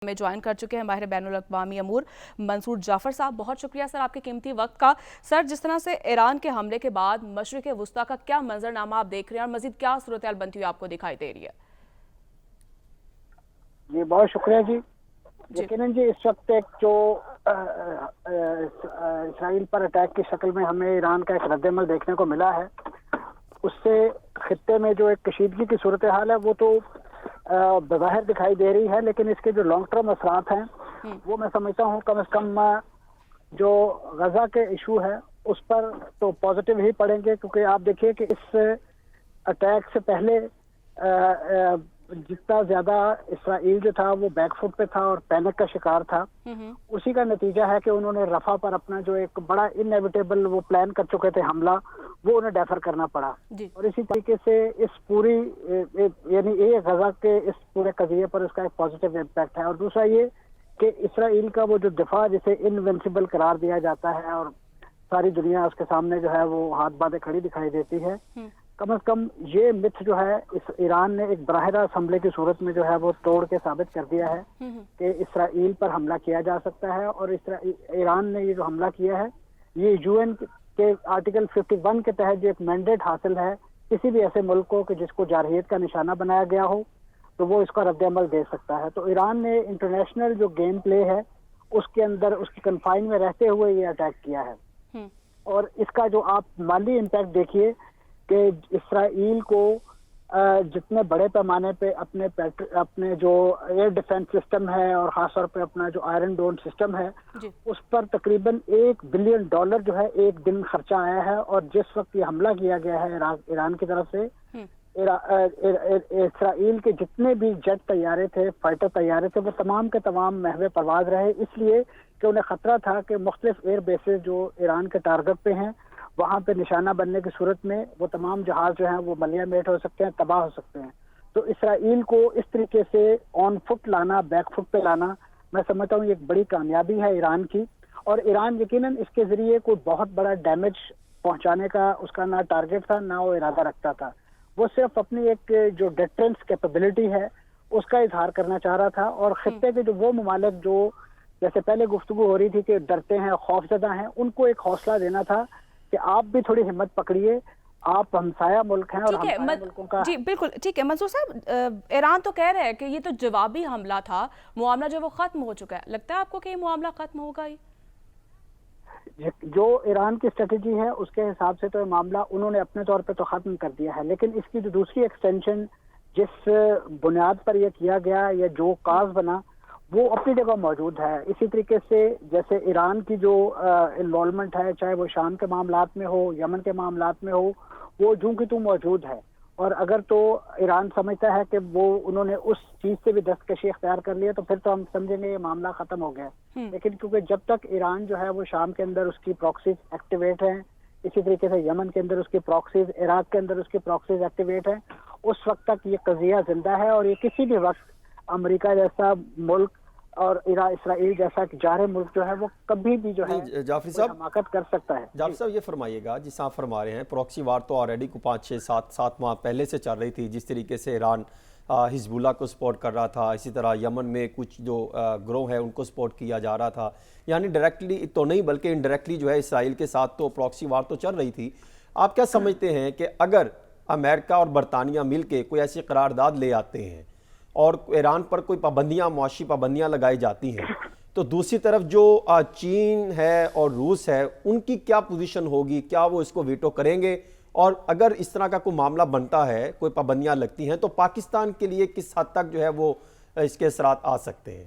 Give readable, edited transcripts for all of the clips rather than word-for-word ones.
میں جوائن کر چکے ہیں ماہر بین الاقوامی امور منصور جعفر صاحب. بہت شکریہ سر آپ کے قیمتی وقت کا. سر جس طرح سے ایران کے حملے کے بعد مشرق وسطیٰ کا کیا منظرنامہ آپ دیکھ رہے ہیں اور مزید کیا صورتحال بنتی ہوئی آپ کو دکھائی دے رہی ہے؟ جی بہت شکریہ جی. یقیناً جی اس وقت ایک جو اسرائیل پر اٹیک کی شکل میں ہمیں ایران کا ایک رد عمل دیکھنے کو ملا ہے، اس سے خطے میں جو ایک کشیدگی کی صورتحال ہے وہ تو بظاہر دکھائی دے رہی ہے، لیکن اس کے جو لانگ ٹرم اثرات ہیں وہ میں سمجھتا ہوں کم از کم جو غزہ کے ایشو ہے اس پر تو پازیٹیو ہی پڑیں گے، کیونکہ آپ دیکھیے کہ اس اٹیک سے پہلے جتنا زیادہ اسرائیل جو تھا وہ بیک فٹ پہ تھا اور پینک کا شکار تھا، اسی کا نتیجہ ہے کہ انہوں نے رفح پر اپنا جو ایک بڑا انیویٹیبل وہ پلان کر چکے تھے حملہ، وہ انہیں ڈیفر کرنا پڑا. اور اسی طریقے سے اس پوری یعنی یہ غزہ کے اس پورے قضیے پر اس کا ایک پازیٹیو امپیکٹ ہے. اور دوسرا یہ کہ اسرائیل کا وہ جو دفاع جسے انوینسیبل قرار دیا جاتا ہے اور ساری دنیا اس کے سامنے جو ہے وہ ہاتھ باندھے کھڑی دکھائی دیتی ہے، کم از کم یہ متھ جو ہے اس ایران نے ایک براہ راست حملے کی صورت میں جو ہے وہ توڑ کے ثابت کر دیا ہے کہ اسرائیل پر حملہ کیا جا سکتا ہے. اور ایران نے یہ جو حملہ کیا ہے یہ یو این کے آرٹیکل 51 کے تحت جو ایک مینڈیٹ حاصل ہے کسی بھی ایسے ملک کو کہ جس کو جارحیت کا نشانہ بنایا گیا ہو تو وہ اس کا رد عمل دے سکتا ہے. تو ایران نے انٹرنیشنل جو گیم پلے ہے اس کے اندر اس کی کنفائن میں رہتے ہوئے یہ اٹیک کیا ہے. اور اس کا جو آپ مالی امپیکٹ دیکھیے کہ اسرائیل کو جتنے بڑے پیمانے پہ اپنے جو ایئر ڈیفنس سسٹم ہے اور خاص طور پہ اپنا جو آئرن ڈوم سسٹم ہے اس پر تقریباً $1 بلین جو ہے ایک دن خرچہ آیا ہے. اور جس وقت یہ حملہ کیا گیا ہے ایران کی طرف سے، اسرائیل کے جتنے بھی جیٹ طیارے تھے، فائٹر طیارے تھے، وہ تمام کے تمام محو پرواز رہے، اس لیے کہ انہیں خطرہ تھا کہ مختلف ایئر بیسز جو ایران کے ٹارگٹ پہ ہیں وہاں پہ نشانہ بننے کی صورت میں وہ تمام جہاز جو ہیں وہ ملیہ میٹ ہو سکتے ہیں، تباہ ہو سکتے ہیں. تو اسرائیل کو اس طریقے سے آن فٹ لانا، بیک فٹ پہ لانا، میں سمجھتا ہوں یہ ایک بڑی کامیابی ہے ایران کی. اور ایران یقیناً اس کے ذریعے کوئی بہت بڑا ڈیمیج پہنچانے کا اس کا نہ ٹارگٹ تھا نہ وہ ارادہ رکھتا تھا. وہ صرف اپنی ایک جو ڈیٹرنس کیپیبلٹی ہے اس کا اظہار کرنا چاہ رہا تھا. اور خطے کے جو وہ ممالک جو جیسے پہلے گفتگو ہو رہی تھی کہ ڈرتے ہیں، خوفزدہ ہیں، ان کو ایک حوصلہ دینا تھا کہ آپ بھی تھوڑی ہمت پکڑیے، آپ ہمسایہ ملک ہیں اور ہمسایہ ملکوں کا. جی بالکل ٹھیک ہے منصور صاحب. ایران تو کہہ رہے ہیں کہ یہ تو جوابی حملہ تھا، معاملہ جو وہ ختم ہو چکا ہے. لگتا ہے آپ کو کہ یہ معاملہ ختم ہوگا ہی؟ جو ایران کی اسٹریٹجی ہے اس کے حساب سے تو یہ معاملہ انہوں نے اپنے طور پہ تو ختم کر دیا ہے، لیکن اس کی جو دوسری ایکسٹینشن جس بنیاد پر یہ کیا گیا یا جو کاز بنا وہ اپنی جگہ موجود ہے. اسی طریقے سے جیسے ایران کی جو انوالومنٹ ہے، چاہے وہ شام کے معاملات میں ہو، یمن کے معاملات میں ہو، وہ جوں کی توں موجود ہے. اور اگر تو ایران سمجھتا ہے کہ وہ انہوں نے اس چیز سے بھی دستکشی اختیار کر لیا تو پھر تو ہم سمجھیں گے یہ معاملہ ختم ہو گیا. لیکن کیونکہ جب تک ایران جو ہے وہ شام کے اندر اس کی پراکسیز ایکٹیویٹ ہیں، اسی طریقے سے یمن کے اندر اس کی پراکسیز، عراق کے اندر اس کی پراکسیز ایکٹیویٹ ہیں، اس وقت تک یہ قضیہ زندہ ہے. اور یہ کسی بھی وقت امریکہ جیسا ملک اور اسرائیل جیسا جارح ملک جو ہے وہ کبھی بھی جو ہے جعفری صاحب حماقت کر سکتا ہے. جعفری صاحب یہ فرمائیے گا، جس آپ فرما رہے ہیں پروکسی وار تو آلریڈی کو 5-6-7 ماہ پہلے سے چل رہی تھی، جس طریقے سے ایران حزب اللہ کو سپورٹ کر رہا تھا، اسی طرح یمن میں کچھ جو گروہ ہیں ان کو سپورٹ کیا جا رہا تھا، یعنی ڈائریکٹلی تو نہیں بلکہ انڈائریکٹلی جو ہے اسرائیل کے ساتھ تو پروکسی وار تو چل رہی تھی. آپ کیا سمجھتے ہیں کہ اگر امریکہ اور برطانیہ مل کے کوئی ایسی قرارداد لے آتے ہیں اور ایران پر کوئی پابندیاں، معاشی پابندیاں لگائی جاتی ہیں، تو دوسری طرف جو چین ہے اور روس ہے ان کی کیا پوزیشن ہوگی؟ کیا وہ اس کو ویٹو کریں گے؟ اور اگر اس طرح کا کوئی معاملہ بنتا ہے، کوئی پابندیاں لگتی ہیں، تو پاکستان کے لیے کس حد تک جو ہے وہ اس کے اثرات آ سکتے ہیں؟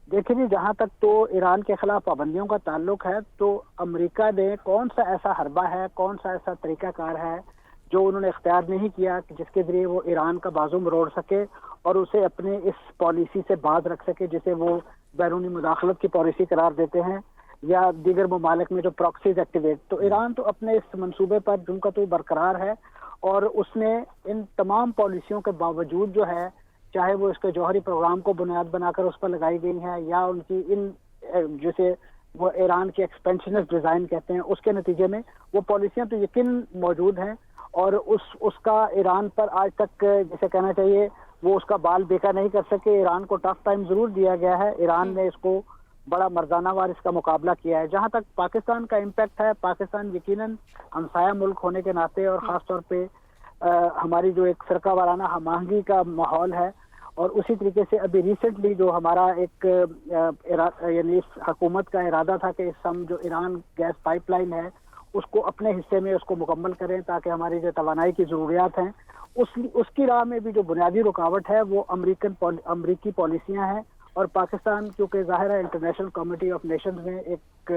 دیکھیں جی، جہاں تک تو ایران کے خلاف پابندیوں کا تعلق ہے تو امریکہ نے کون سا ایسا حربہ ہے، کون سا ایسا طریقہ کار ہے جو انہوں نے اختیار نہیں کیا کہ جس کے ذریعے وہ ایران کا بازو مروڑ سکے اور اسے اپنے اس پالیسی سے باز رکھ سکے جسے وہ بیرونی مداخلت کی پالیسی قرار دیتے ہیں یا دیگر ممالک میں جو پراکسیز ایکٹیویٹ. تو ایران تو اپنے اس منصوبے پر جن کا تو برقرار ہے اور اس نے ان تمام پالیسیوں کے باوجود جو ہے، چاہے وہ اس کے جوہری پروگرام کو بنیاد بنا کر اس پر لگائی گئی ہیں یا ان کی ان جسے وہ ایران کی ایکسپینشنسٹ ڈیزائن کہتے ہیں، اس کے نتیجے میں وہ پالیسیاں تو یقین موجود ہیں. اور اس کا ایران پر آج تک جسے کہنا چاہیے وہ اس کا بال بیکا نہیں کر سکے. ایران کو ٹف ٹائم ضرور دیا گیا ہے, ایران نے اس کو بڑا مردانہ وار اس کا مقابلہ کیا ہے. جہاں تک پاکستان کا امپیکٹ ہے, پاکستان یقیناً ہمسایہ ملک ہونے کے ناطے اور خاص طور پہ ہماری جو ایک فرقہ وارانہ ہم آہنگی کا ماحول ہے, اور اسی طریقے سے ابھی ریسنٹلی جو ہمارا ایک یعنی حکومت کا ارادہ تھا کہ ہم جو ایران گیس پائپ لائن ہے اس کو اپنے حصے میں اس کو مکمل کریں تاکہ ہماری جو توانائی کی ضروریات ہیں اس کی راہ میں بھی جو بنیادی رکاوٹ ہے وہ امریکی پالیسیاں ہیں. اور پاکستان کیونکہ ظاہر ہے انٹرنیشنل کمیٹی آف نیشنز میں ایک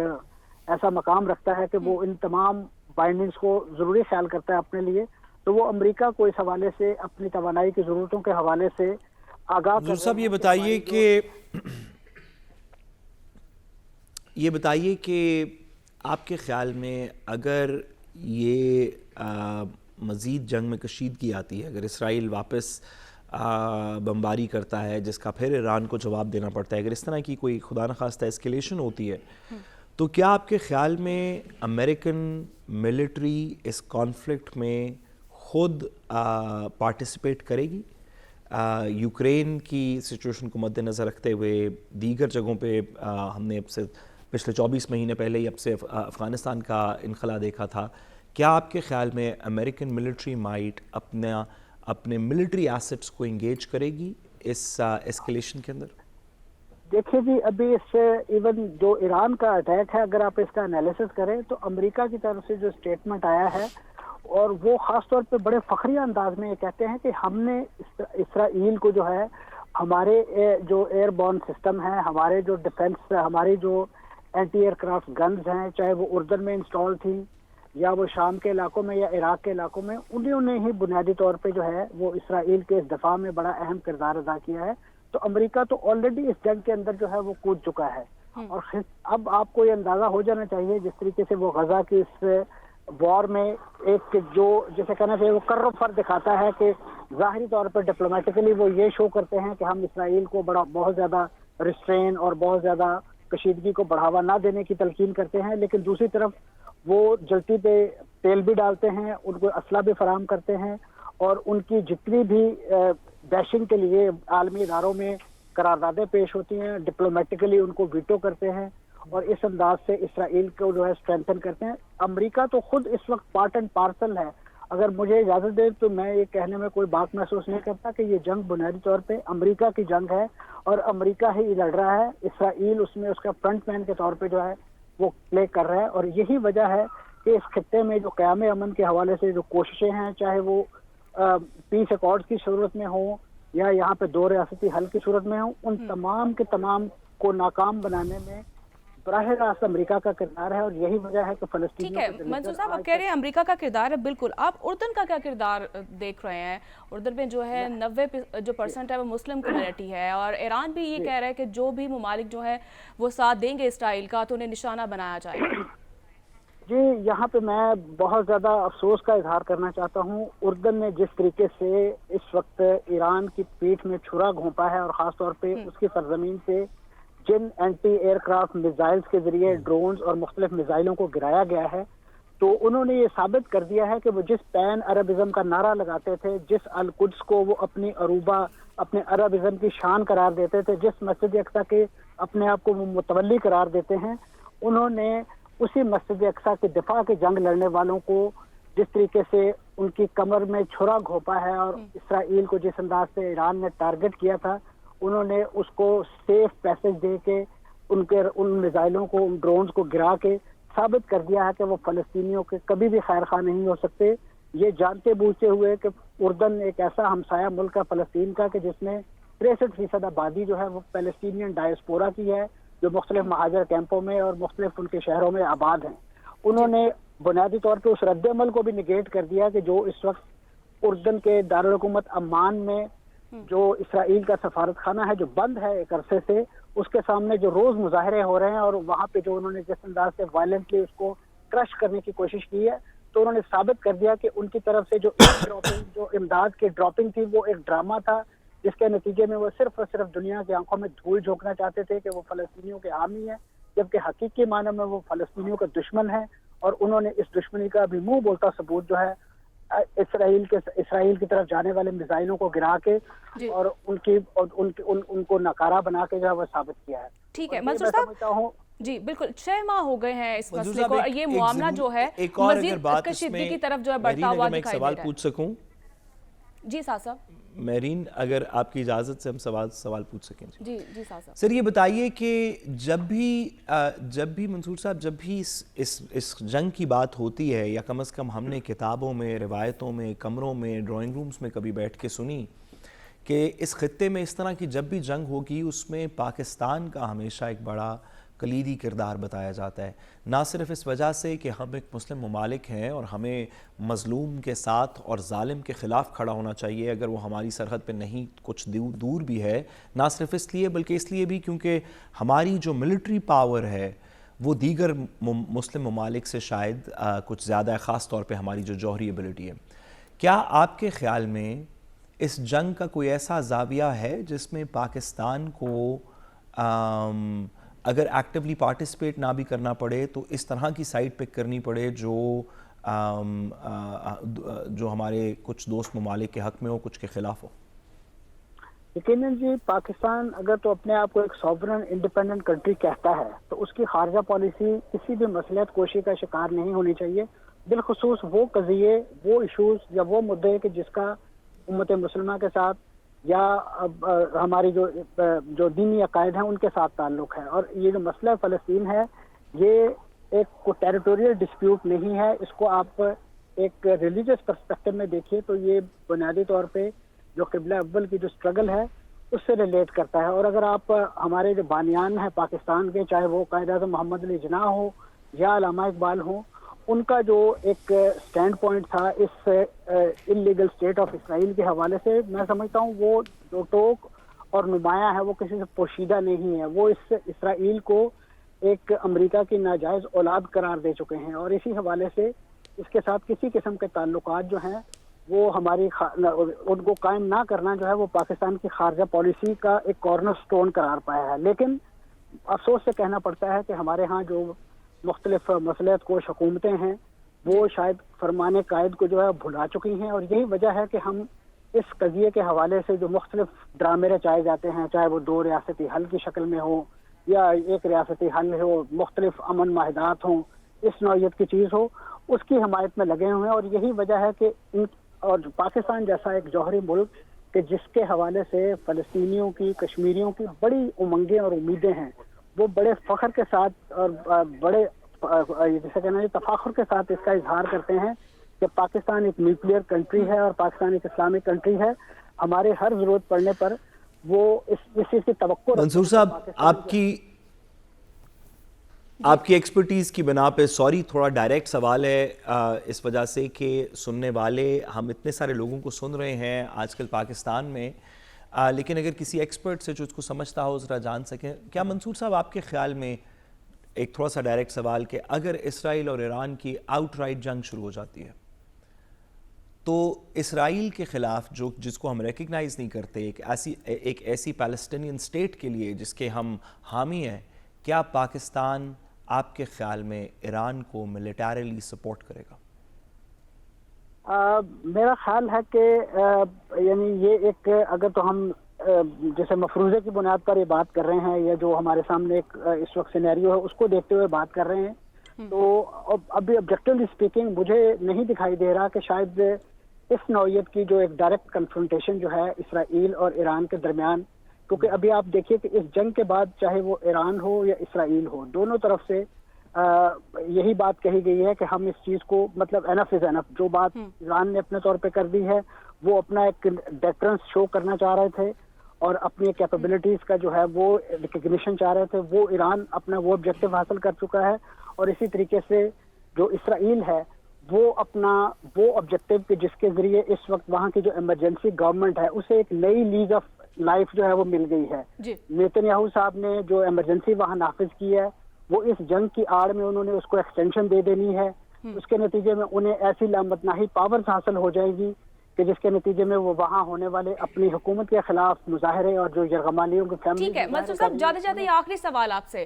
ایسا مقام رکھتا ہے کہ وہ ان تمام بائنڈنگز کو ضروری خیال کرتا ہے اپنے لیے, تو وہ امریکہ کو اس حوالے سے اپنی توانائی کی ضرورتوں کے حوالے سے آگاہ حضور صاحب یہ بتائیے کہ آپ کے خیال میں اگر یہ مزید جنگ میں کشیدگی آتی ہے, اگر اسرائیل واپس بمباری کرتا ہے جس کا پھر ایران کو جواب دینا پڑتا ہے, اگر اس طرح کی کوئی خدا نخواستہ اسکیلیشن ہوتی ہے, تو کیا آپ کے خیال میں امریکن ملٹری اس کانفلکٹ میں خود پارٹیسپیٹ کرے گی؟ یوکرین کی سچویشن کو مد نظر رکھتے ہوئے دیگر جگہوں پہ ہم نے اب سے پچھلے 24 مہینے پہلے ہی اب سے افغانستان کا انخلا دیکھا تھا. کیا آپ کے خیال میں امریکن ملٹری مائٹ اپنے ملٹری ایسٹس کو انگیج کرے گی اس اسکیلیشن کے اندر؟ دیکھیے جی, ابھی اس سے ایون جو ایران کا اٹیک ہے اگر آپ اس کا انالیسس کریں تو امریکہ کی طرف سے جو اسٹیٹمنٹ آیا ہے, اور وہ خاص طور پہ بڑے فخریہ انداز میں یہ کہتے ہیں کہ ہم نے اسرائیل کو جو ہے ہمارے جو ایئر بورن سسٹم ہے, ہمارے جو ڈیفنس, ہماری جو اینٹی ایئر کرافٹ گنز ہیں, چاہے وہ اردن میں انسٹال تھیں یا وہ شام کے علاقوں میں یا عراق کے علاقوں میں, انہوں نے ہی بنیادی طور پہ جو ہے وہ اسرائیل کے اس دفاع میں بڑا اہم کردار ادا کیا ہے. تو امریکہ تو آلریڈی اس جنگ کے اندر جو ہے وہ کود چکا ہے, اور اب آپ کو یہ اندازہ ہو جانا چاہیے جس طریقے سے وہ غزہ کی اس وار میں ایک جو جسے کہنا چاہیے وہ کر و فر دکھاتا ہے کہ ظاہری طور پر ڈپلومیٹیکلی وہ یہ شو کرتے ہیں کہ ہم اسرائیل کو بہت زیادہ ریسٹرین اور بہت زیادہ کشیدگی کو بڑھاوا نہ دینے کی تلقین کرتے ہیں, لیکن دوسری طرف وہ جلتی پہ تیل بھی ڈالتے ہیں, ان کو اسلحہ بھی فراہم کرتے ہیں, اور ان کی جتنی بھی بیشنگ کے لیے عالمی اداروں میں قراردادیں پیش ہوتی ہیں ڈپلومیٹیکلی ان کو ویٹو کرتے ہیں, اور اس انداز سے اسرائیل کو جو ہے اسٹرینتھن کرتے ہیں. امریکہ تو خود اس وقت پارٹ اینڈ پارسل ہے. اگر مجھے اجازت دے تو میں یہ کہنے میں کوئی بات محسوس نہیں کرتا کہ یہ جنگ بنیادی طور پہ امریکہ کی جنگ ہے, اور امریکہ ہی لڑ رہا ہے. اسرائیل اس میں اس کا فرنٹ مین کے طور پہ جو ہے وہ پلے کر رہا ہے, اور یہی وجہ ہے کہ اس خطے میں جو قیام امن کے حوالے سے جو کوششیں ہیں, چاہے وہ پیس ایکارڈز کی صورت میں ہوں یا یہاں پہ دو ریاستی حل کی صورت میں ہوں, ان تمام کے تمام کو ناکام بنانے میں براہ راست امریکہ کا کردار ہے, اور یہی وجہ ہے کہ فلسطینیوں ٹھیک ہے منصور صاحب, آپ کہہ رہے ہیں امریکہ کا کردار ہے, بالکل. آپ اردن کا کیا کردار دیکھ رہے ہیں؟ اردن میں جو ہے 90% ہے وہ مسلم کمیونٹی ہے, اور ایران بھی یہ کہہ رہا ہے کہ جو بھی ممالک جو ہے وہ ساتھ دیں گے اسرائیل کا تو انہیں نشانہ بنایا جائے گا. جی, یہاں پہ میں بہت زیادہ افسوس کا اظہار کرنا چاہتا ہوں. اردن نے جس طریقے سے اس وقت ایران کی پیٹھ میں چھرا گھونپا ہے, اور خاص طور پہ اس کی سرزمین سے جن اینٹی ایئر کرافٹ میزائلز کے ذریعے ڈرونز اور مختلف میزائلوں کو گرایا گیا ہے, تو انہوں نے یہ ثابت کر دیا ہے کہ وہ جس پین عربزم کا نعرہ لگاتے تھے, جس القدس کو وہ اپنی عروبہ اپنے عربزم کی شان قرار دیتے تھے, جس مسجد اقصی کے اپنے آپ کو وہ متولی قرار دیتے ہیں, انہوں نے اسی مسجد اقصی کے دفاع کی جنگ لڑنے والوں کو جس طریقے سے ان کی کمر میں چھرا گھونپا ہے, اور اسرائیل کو جس انداز سے ایران نے ٹارگٹ کیا تھا, انہوں نے اس کو سیف پیسج دے کے ان میزائلوں کو, ان ڈرونز کو گرا کے ثابت کر دیا ہے کہ وہ فلسطینیوں کے کبھی بھی خیر خواہ نہیں ہو سکتے. یہ جانتے بوجھتے ہوئے کہ اردن ایک ایسا ہمسایہ ملک ہے فلسطین کا کہ جس میں 63% آبادی جو ہے وہ فلسطینین ڈائسپورا کی ہے, جو مختلف مہاجر کیمپوں میں اور مختلف ان کے شہروں میں آباد ہیں. انہوں نے بنیادی طور پہ اس رد عمل کو بھی نگیٹ کر دیا کہ جو اس وقت اردن کے دارالحکومت عمان میں جو اسرائیل کا سفارت خانہ ہے جو بند ہے ایک عرصے سے, اس کے سامنے جو روز مظاہرے ہو رہے ہیں, اور وہاں پہ جو انہوں نے جس انداز سے وائلنٹلی اس کو کرش کرنے کی کوشش کی ہے, تو انہوں نے ثابت کر دیا کہ ان کی طرف سے جو امداد کی ڈراپنگ تھی وہ ایک ڈرامہ تھا, جس کے نتیجے میں وہ صرف اور صرف دنیا کی آنکھوں میں دھول جھونکنا چاہتے تھے کہ وہ فلسطینیوں کے حامی ہیں, جبکہ حقیقی معنی میں وہ فلسطینیوں کا دشمن ہے. اور انہوں نے اس دشمنی کا بھی منہ بولتا ثبوت جو ہے اسرائیل کی طرف جانے والے میزائلوں کو گرا کے اور ان کو ناکارہ بنا کے جو ہے وہ ثابت کیا ہے. ٹھیک ہے منصور صاحب جی بالکل 6 ماہ ہو گئے ہیں اس مسئلے کو اور یہ معاملہ جو ہے مزید کشیدگی کی طرف جو ہے بڑھتا ہوا دکھائی دے رہا ہے. سوال پوچھ سکوں جی صاحب میرین اگر آپ کی اجازت سے ہم سوال پوچھ سکیں. جی جی صاحب سر یہ بتائیے کہ جب بھی منصور صاحب جب بھی اس جنگ کی بات ہوتی ہے یا کم از کم ہم نے کتابوں میں روایتوں میں کمروں میں ڈرائنگ رومز میں کبھی بیٹھ کے سنی کہ اس خطے میں اس طرح کی جب بھی جنگ ہوگی اس میں پاکستان کا ہمیشہ ایک بڑا کلیدی کردار بتایا جاتا ہے، نہ صرف اس وجہ سے کہ ہم ایک مسلم ممالک ہیں اور ہمیں مظلوم کے ساتھ اور ظالم کے خلاف کھڑا ہونا چاہیے اگر وہ ہماری سرحد پہ نہیں کچھ دور بھی ہے، نہ صرف اس لیے بلکہ اس لیے بھی کیونکہ ہماری جو ملٹری پاور ہے وہ دیگر مسلم ممالک سے شاید کچھ زیادہ ہے، خاص طور پہ ہماری جو جوہری ایبلٹی ہے. کیا آپ کے خیال میں اس جنگ کا کوئی ایسا زاویہ ہے جس میں پاکستان کو اگر ایکٹیولی پارٹیسپیٹ نہ بھی کرنا پڑے تو اس طرح کی سائٹ پک کرنی پڑے جو ہمارے کچھ دوست ممالک کے حق میں ہو کچھ کے خلاف ہو؟ یقیناً جی پاکستان اگر تو اپنے آپ کو ایک سوورن انڈیپینڈنٹ کنٹری کہتا ہے تو اس کی خارجہ پالیسی کسی بھی مصلحت کوشی کا شکار نہیں ہونی چاہیے، بالخصوص وہ قضیے وہ ایشوز یا وہ مدعے کہ جس کا امت مسلمہ کے ساتھ یا ہماری جو دینی عقائد ہیں ان کے ساتھ تعلق ہے. اور یہ جو مسئلہ فلسطین ہے یہ ایک ٹیریٹوریل ڈسپیوٹ نہیں ہے، اس کو آپ ایک ریلیجس پرسپیکٹو میں دیکھیے تو یہ بنیادی طور پہ جو قبلہ اول کی جو سٹرگل ہے اس سے ریلیٹ کرتا ہے. اور اگر آپ ہمارے جو بانیان ہیں پاکستان کے، چاہے وہ قائد اعظم محمد علی جناح ہو یا علامہ اقبال ہوں، ان کا جو ایک سٹینڈ پوائنٹ تھا اس انلیگل اسٹیٹ آف اسرائیل کے حوالے سے، میں سمجھتا ہوں وہ جو ٹوک اور نمایاں ہے وہ کسی سے پوشیدہ نہیں ہے. وہ اس اسرائیل کو ایک امریکہ کی ناجائز اولاد قرار دے چکے ہیں اور اسی حوالے سے اس کے ساتھ کسی قسم کے تعلقات جو ہیں وہ ہماری ان کو قائم نہ کرنا جو ہے وہ پاکستان کی خارجہ پالیسی کا ایک کارنر سٹون قرار پایا ہے. لیکن افسوس سے کہنا پڑتا ہے کہ ہمارے ہاں جو مختلف مصلحت کوش حکومتیں ہیں وہ شاید فرمان قائد کو جو ہے بھلا چکی ہیں، اور یہی وجہ ہے کہ ہم اس قضیے کے حوالے سے جو مختلف ڈرامے رچائے جاتے ہیں، چاہے وہ 2 ریاستی حل کی شکل میں ہو یا ایک ریاستی حل ہو، مختلف امن معاہدات ہوں، اس نوعیت کی چیز ہو، اس کی حمایت میں لگے ہوئے ہیں. اور یہی وجہ ہے کہ اور پاکستان جیسا ایک جوہری ملک کہ جس کے حوالے سے فلسطینیوں کی کشمیریوں کی بڑی امنگیں اور امیدیں ہیں، وہ بڑے فخر کے ساتھ اور بڑے جیسے کہنا تفاخر کے ساتھ اس کا اظہار کرتے ہیں کہ پاکستان ایک نیوکلیئر کنٹری ہے اور پاکستان ایک اسلامک کنٹری ہے. ہمارے ہر ضرورت پڑنے پر وہ اس چیز کی توقع. منصور صاحب آپ کی ایکسپرٹیز کی بنا پہ سوری تھوڑا ڈائریکٹ سوال ہے اس وجہ سے کہ سننے والے ہم اتنے سارے لوگوں کو سن رہے ہیں آج کل پاکستان میں، لیکن اگر کسی ایکسپرٹ سے جو اس کو سمجھتا ہو ذرا جان سکیں. کیا منصور صاحب آپ کے خیال میں ایک تھوڑا سا ڈائریکٹ سوال کہ اگر اسرائیل اور ایران کی آؤٹ رائٹ جنگ شروع ہو جاتی ہے تو اسرائیل کے خلاف جس کو ہم ریکگنائز نہیں کرتے ایک ایسی پیلسٹینین اسٹیٹ کے لیے جس کے ہم حامی ہیں، کیا پاکستان آپ کے خیال میں ایران کو ملیٹریلی سپورٹ کرے گا؟ میرا خیال ہے کہ یعنی یہ ایک اگر تو ہم جیسے مفروضے کی بنیاد پر یہ بات کر رہے ہیں یا جو ہمارے سامنے ایک اس وقت سینیریو ہے اس کو دیکھتے ہوئے بات کر رہے ہیں تو ابھی آبجیکٹیولی اسپیکنگ مجھے نہیں دکھائی دے رہا کہ شاید اس نوعیت کی جو ایک ڈائریکٹ کنفرنٹیشن جو ہے اسرائیل اور ایران کے درمیان، کیونکہ ابھی آپ دیکھیے کہ اس جنگ کے بعد چاہے وہ ایران ہو یا اسرائیل ہو، دونوں طرف سے یہی بات کہی گئی ہے کہ ہم اس چیز کو مطلب انف از انف. جو بات ایران نے اپنے طور پہ کر دی ہے وہ اپنا ایک ڈیٹرنس شو کرنا چاہ رہے تھے اور اپنی کیپیبلٹیز کا جو ہے وہ ریکگنیشن چاہ رہے تھے، وہ ایران اپنا وہ آبجیکٹو حاصل کر چکا ہے. اور اسی طریقے سے جو اسرائیل ہے وہ اپنا وہ آبجیکٹو کہ جس کے ذریعے اس وقت وہاں کی جو ایمرجنسی گورنمنٹ ہے اسے ایک نئی لیز آف لائف جو ہے وہ مل گئی ہے. نیتن یاہو صاحب نے جو ایمرجنسی وہاں نافذ کی ہے وہ اس جنگ کی آڑ میں انہوں نے اس کو ایکسٹینشن دے دینی ہے. اس کے نتیجے میں انہیں ایسی لامتناہی پاورز حاصل ہو جائے گی کہ جس کے نتیجے میں وہ وہاں ہونے والے اپنی حکومت کے خلاف مظاہرے اور جو یرغمالیوں کے فیملی. ٹھیک ہے منصور صاحب، جاتے جاتے یہ آخری سوال آپ سے،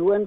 UN